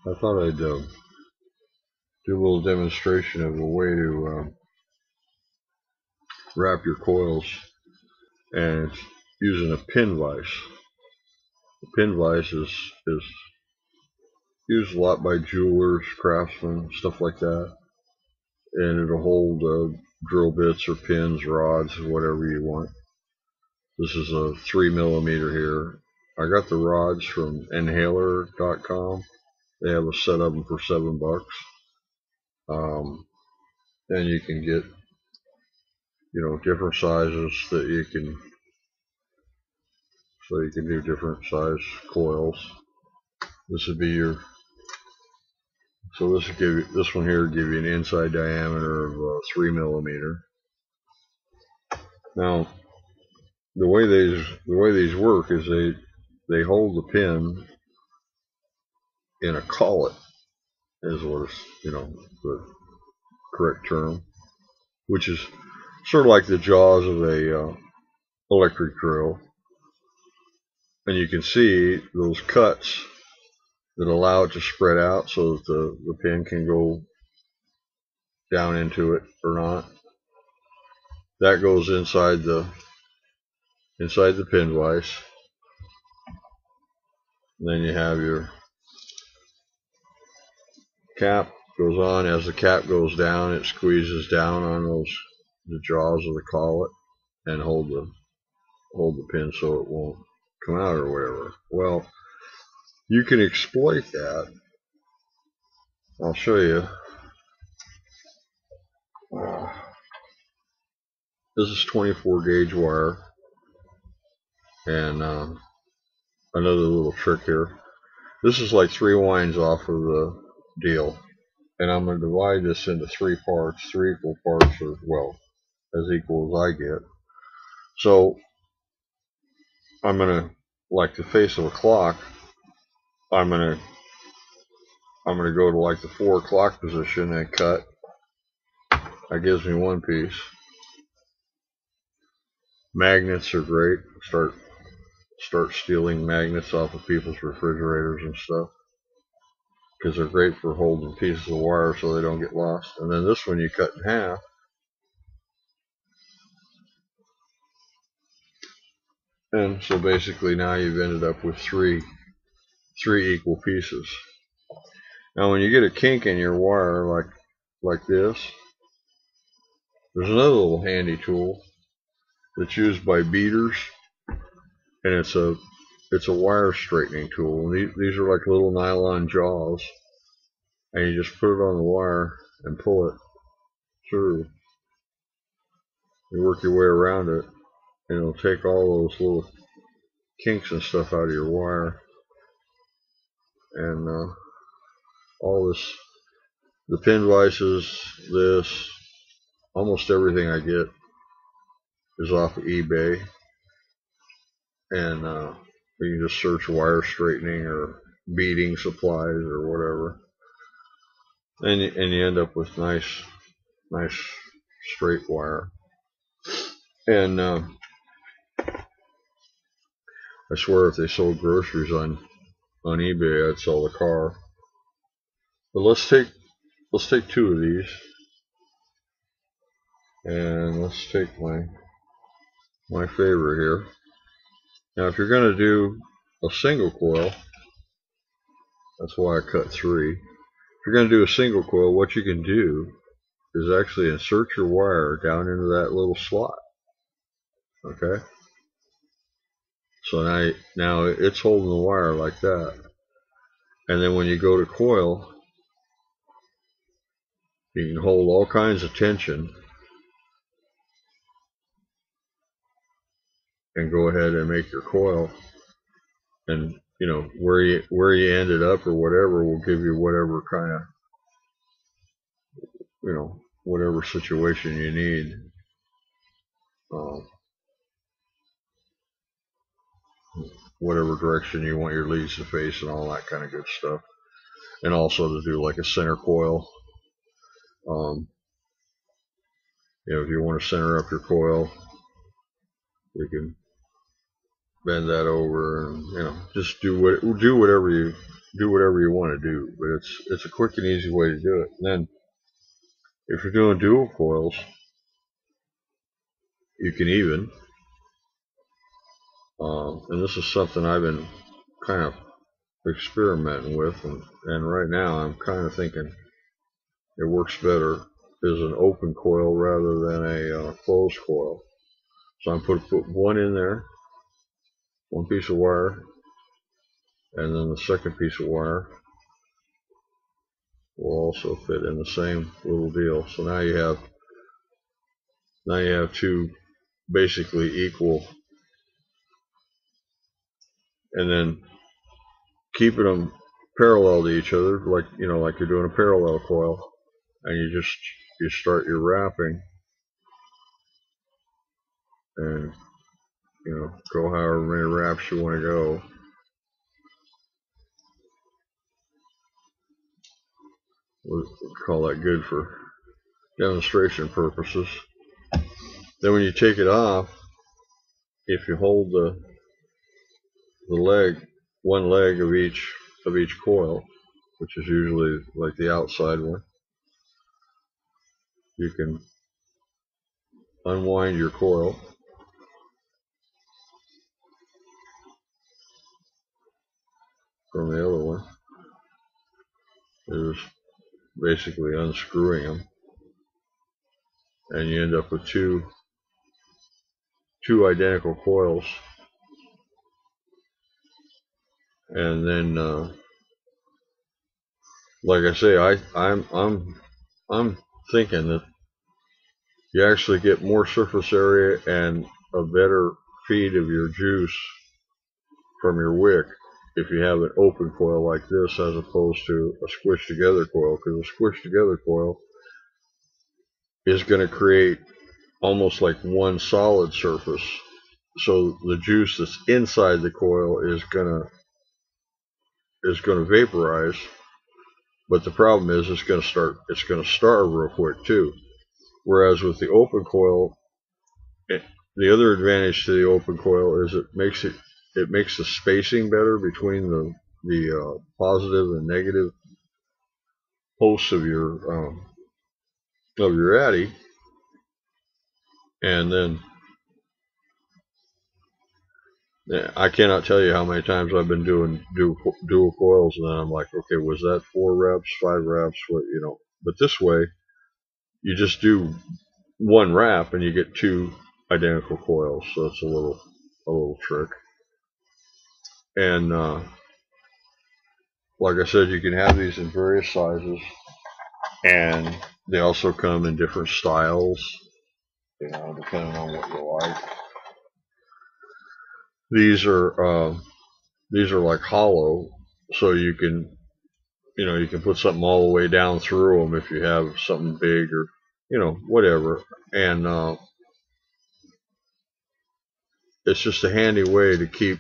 I thought I'd do a little demonstration of a way to wrap your coils, and it's using a pin vise. The pin vise is used a lot by jewelers, craftsmen, stuff like that, and it'll hold drill bits or pins, rods, whatever you want. This is a 3mm here. I got the rods from inhaler.com. They have a set of them for $7. And you can get, different sizes that you can, so you can do different size coils. This would be your, so this will give you, this one here will give you an inside diameter of 3mm. Now, the way these work is they hold the pin in a collet, is what it's, the correct term, which is sort of like the jaws of a electric drill. And you can see those cuts that allow it to spread out so that the pin can go down into it or not. That goes inside the pin vise. And then you have your cap goes on. As the cap goes down, it squeezes down on the jaws of the collet and hold the pin so it won't come out or whatever. Well, you can exploit that. I'll show you. This is 24 gauge wire, and another little trick here. This is like 3 winds off of the deal, and I'm going to divide this into 3 parts, 3 equal parts, as equal as I get. So I'm going to, like the face of a clock, I'm going to go to like the 4 o'clock position and cut. That gives me 1 piece. Magnets are great. Start stealing magnets off of people's refrigerators and stuff, because they're great for holding pieces of wire so they don't get lost. And then this one you cut in half. And so basically now you've ended up with three equal pieces. Now when you get a kink in your wire like this, there's another little handy tool that's used by beaters, and it's a wire straightening tool. And these are like little nylon jaws, and you just put it on the wire and pull it through. You work your way around it, and it'll take all those little kinks and stuff out of your wire. And all this, the pin vises, this, almost everything I get is off of eBay. And you can just search wire straightening or beading supplies or whatever, and you end up with nice straight wire. And I swear if they sold groceries on eBay, I'd sell the car. But let's take 2 of these, and let's take my favorite here. Now if you're going to do a single coil, that's why I cut 3. If you're going to do a single coil, what you can do is actually insert your wire down into that little slot. Okay? So now it's holding the wire like that. And then when you go to coil, you can hold all kinds of tension and go ahead and make your coil. And where you ended up or whatever will give you whatever kind of, whatever situation you need. Whatever direction you want your leads to face and all that kind of good stuff. And also to do like a center coil. If you want to center up your coil, you can bend that over and just do whatever you do whatever you want to do, but it's a quick and easy way to do it. And then if you're doing dual coils, you can even, and this is something I've been kind of experimenting with, and right now I'm kind of thinking it works better as an open coil rather than a closed coil. So I'm put one in there, one piece of wire, and then the second piece of wire will also fit in the same little deal. So now you have two basically equal, and then keeping them parallel to each other, like like you're doing a parallel coil, and you start your wrapping, and go however many wraps you want to go. We'll call that good for demonstration purposes. Then when you take it off, if you hold the leg, one leg of each coil, which is usually like the outside one, you can unwind your coil from the other one. There's basically unscrewing them, and you end up with two identical coils. And then like I say, I'm thinking that you actually get more surface area and a better feed of your juice from your wick if you have an open coil like this as opposed to a squished together coil, because a squished together coil is going to create almost like one solid surface, so the juice that's inside the coil is going to vaporize. But the problem is it's going to starve real quick too. Whereas with the open coil, the other advantage to the open coil is it makes the spacing better between the positive and negative hosts of your addy. And then I cannot tell you how many times I've been doing dual coils, and then I'm like, okay, was that 4 reps, 5 reps, what, But this way, you just do one wrap and you get 2 identical coils. So it's a little trick. And like I said, you can have these in various sizes, and they also come in different styles, depending on what you like. These are like hollow, so you can put something all the way down through them if you have something big or whatever. And it's just a handy way to keep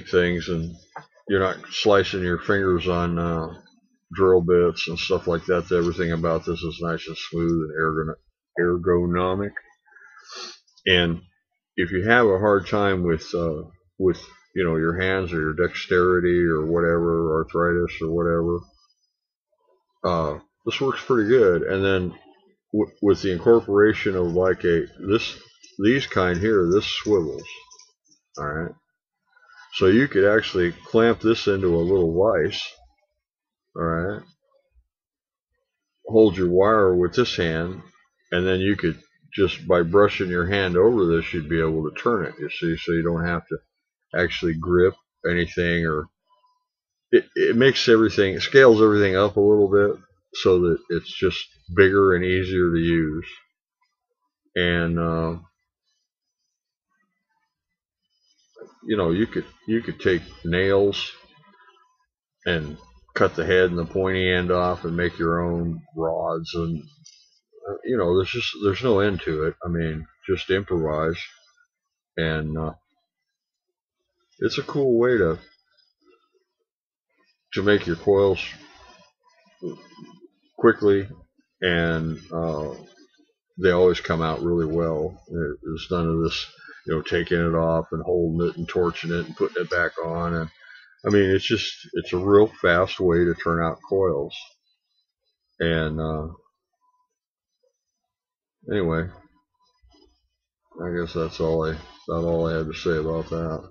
things, and you're not slicing your fingers on drill bits and stuff like that. Everything about this is nice and smooth and ergonomic. And if you have a hard time with your hands or your dexterity or whatever, arthritis or whatever, this works pretty good. And then with the incorporation of like these kind here, this swivels. All right, so you could actually clamp this into a little vise. All right, hold your wire with this hand, and then you could just by brushing your hand over this, you'd be able to turn it. You see, so you don't have to actually grip anything, or it makes everything, it scales everything up a little bit so that it's just bigger and easier to use. And you could take nails and cut the head and the pointy end off and make your own rods, and there's no end to it. I mean, just improvise. And it's a cool way to make your coils quickly, and they always come out really well. There's none of this taking it off and holding it and torching it and putting it back on. And I mean, it's a real fast way to turn out coils. And anyway, I guess that's all I had to say about that.